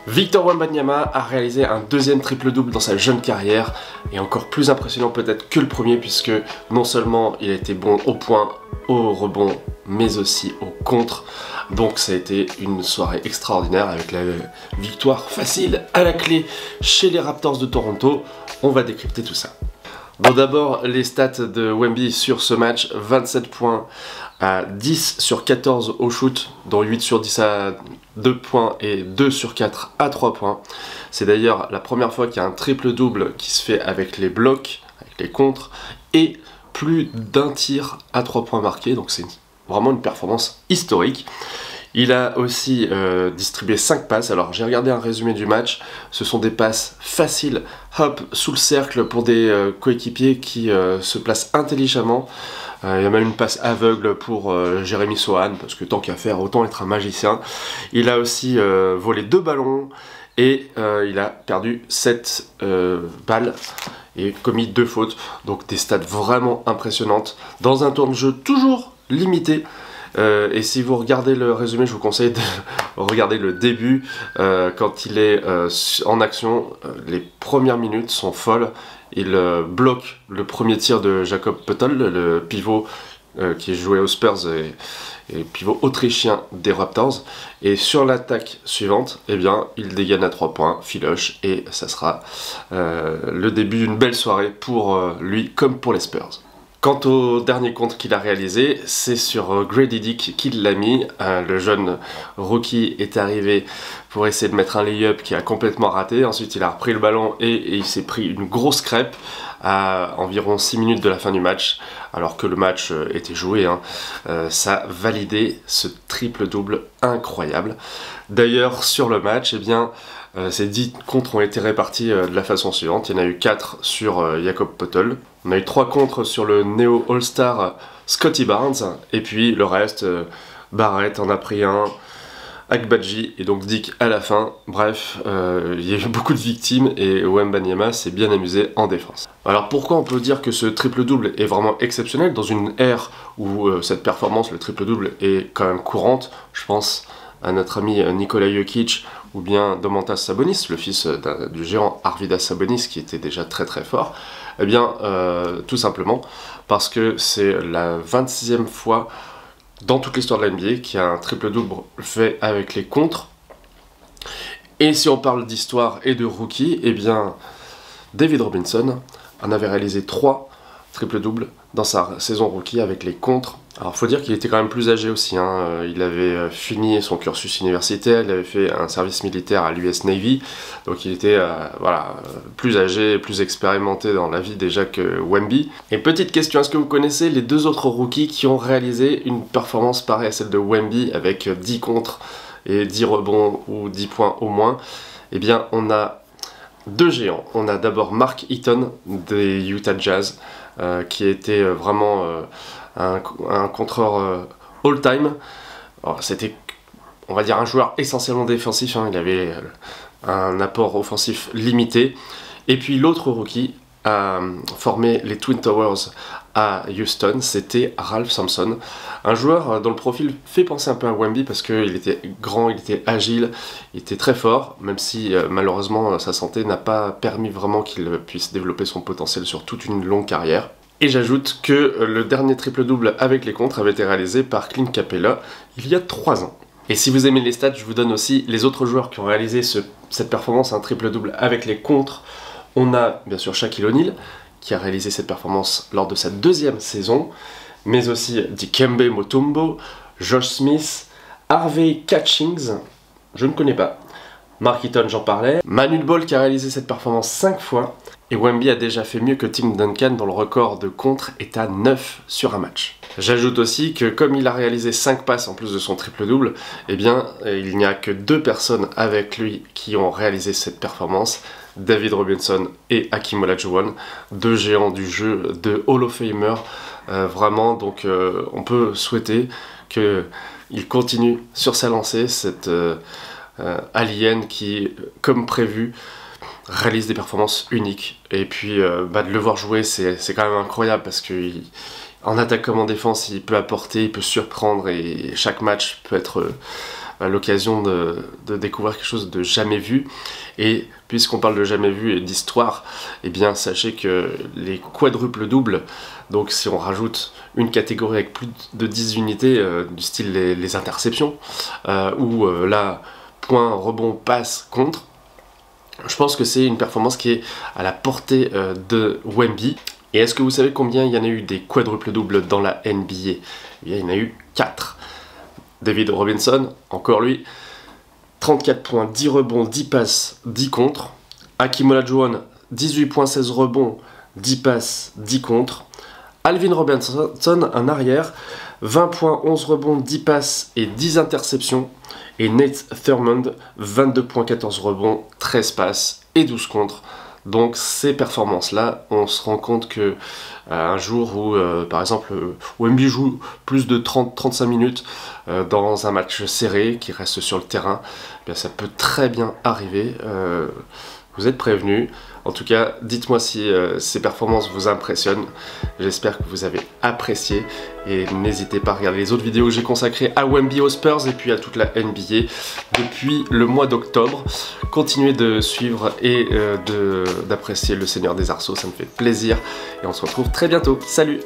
Victor Wembanyama a réalisé un deuxième triple-double dans sa jeune carrière et encore plus impressionnant peut-être que le premier puisque non seulement il a été bon au point, au rebond, mais aussi au contre. Donc ça a été une soirée extraordinaire avec la victoire facile à la clé chez les Raptors de Toronto. On va décrypter tout ça. Bon, d'abord les stats de Wemby sur ce match: 27 points à 10 sur 14 au shoot, dont 8 sur 10 à 2 points et 2 sur 4 à 3 points. C'est d'ailleurs la première fois qu'il y a un triple-double qui se fait avec les blocs, avec les contres, et plus d'un tir à 3 points marqués, donc c'est vraiment une performance historique. Il a aussi distribué 5 passes. Alors j'ai regardé un résumé du match, ce sont des passes faciles, hop, sous le cercle pour des coéquipiers qui se placent intelligemment. Il y a même une passe aveugle pour Jérémy Sohan, parce que tant qu'à faire, autant être un magicien. Il a aussi volé 2 ballons et il a perdu 7 balles et commis 2 fautes. Donc des stats vraiment impressionnantes dans un temps de jeu toujours limité. Et si vous regardez le résumé, je vous conseille de regarder le début quand il est en action. Les premières minutes sont folles. Il bloque le premier tir de Jakob Poeltl, le pivot qui jouait aux Spurs et pivot autrichien des Raptors. Et sur l'attaque suivante, eh bien, il dégaine à 3 points, filoche, et ça sera le début d'une belle soirée pour lui comme pour les Spurs. Quant au dernier contre qu'il a réalisé, c'est sur Grady Dick qu'il l'a mis. Le jeune rookie est arrivé pour essayer de mettre un lay-up qui a complètement raté. Ensuite, il a repris le ballon et il s'est pris une grosse crêpe à environ 6 minutes de la fin du match, alors que le match était joué. Ça validait ce triple-double incroyable. D'ailleurs, sur le match, eh bien, ces 10 contres ont été répartis de la façon suivante. Il y en a eu 4 sur Jakob Poeltl. On a eu 3 contres sur le néo All-Star Scottie Barnes. Et puis le reste, Barrett en a pris un, Agbaji et donc Dick à la fin. Bref, il y a eu beaucoup de victimes et Wembanyama s'est bien amusé en défense. Alors pourquoi on peut dire que ce triple-double est vraiment exceptionnel dans une ère où cette performance, le triple-double, est quand même courante? Je pense à notre ami Nikola Jokic ou bien Domantas Sabonis, le fils du géant Arvydas Sabonis qui était déjà très très fort. Eh bien, tout simplement parce que c'est la 26e fois dans toute l'histoire de la NBA qu'il y a un triple-double fait avec les contres. Et si on parle d'histoire et de rookie, eh bien, David Robinson en avait réalisé 3 triple-doubles dans sa saison rookie avec les contres. Alors faut dire qu'il était quand même plus âgé aussi, il avait fini son cursus universitaire, il avait fait un service militaire à l'US Navy, donc il était plus âgé, plus expérimenté dans la vie déjà que Wemby. Et petite question, est-ce que vous connaissez les 2 autres rookies qui ont réalisé une performance pareille à celle de Wemby avec 10 contres et 10 rebonds ou 10 points au moins? Eh bien on a 2 géants. On a d'abord Mark Eaton des Utah Jazz, qui était vraiment un contreur all-time. C'était, on va dire, un joueur essentiellement défensif, il avait un apport offensif limité. Et puis l'autre rookie a formé les Twin Towers à Houston, c'était Ralph Sampson, un joueur dont le profil fait penser un peu à Wemby parce qu'il était grand, il était agile, il était très fort, même si malheureusement sa santé n'a pas permis vraiment qu'il puisse développer son potentiel sur toute une longue carrière. Et j'ajoute que le dernier triple-double avec les contres avait été réalisé par Clint Capella il y a 3 ans. Et si vous aimez les stats, je vous donne aussi les autres joueurs qui ont réalisé cette performance, un triple-double avec les contres. On a bien sûr Shaquille O'Neal, qui a réalisé cette performance lors de sa 2e saison, mais aussi Dikembe Mutombo, Josh Smith, Harvey Catchings, je ne connais pas, Mark Eaton, j'en parlais, Manu Ball qui a réalisé cette performance 5 fois, et Wemby a déjà fait mieux que Tim Duncan dont le record de contre est à 9 sur un match. J'ajoute aussi que comme il a réalisé 5 passes en plus de son triple-double, eh bien il n'y a que 2 personnes avec lui qui ont réalisé cette performance, David Robinson et Hakeem Olajuwon, 2 géants du jeu, 2 Hall of Famer, vraiment, donc on peut souhaiter qu'il continue sur sa lancée, cette alien qui, comme prévu, réalise des performances uniques. Et puis de le voir jouer, c'est quand même incroyable parce que en attaque comme en défense, il peut apporter, il peut surprendre et chaque match peut être l'occasion de découvrir quelque chose de jamais vu. Et puisqu'on parle de jamais vu et d'histoire, eh bien sachez que les quadruples doubles, donc si on rajoute une catégorie avec plus de 10 unités, du style les interceptions, ou là, point, rebond, passe, contre, je pense que c'est une performance qui est à la portée de Wemby. Et est-ce que vous savez combien il y en a eu des quadruples doubles dans la NBA? Eh bien, il y en a eu 4. David Robinson, encore lui, 34 points, 10 rebonds, 10 passes, 10 contres. Hakeem Olajuwon, 18 points, 16 rebonds, 10 passes, 10 contres. Alvin Robinson, un arrière, 20 points, 11 rebonds, 10 passes et 10 interceptions. Et Nate Thurmond, 22 points, 14 rebonds, 13 passes et 12 contres. Donc ces performances-là, on se rend compte que un jour où, par exemple, Wemby joue plus de 30-35 minutes dans un match serré, qui reste sur le terrain, eh bien, ça peut très bien arriver. Vous êtes prévenus. En tout cas, dites-moi si ces performances vous impressionnent. J'espère que vous avez apprécié. Et n'hésitez pas à regarder les autres vidéos que j'ai consacrées à Wemby, aux Spurs et puis à toute la NBA depuis le mois d'octobre. Continuez de suivre et d'apprécier le Seigneur des Arceaux, ça me fait plaisir. Et on se retrouve très bientôt. Salut!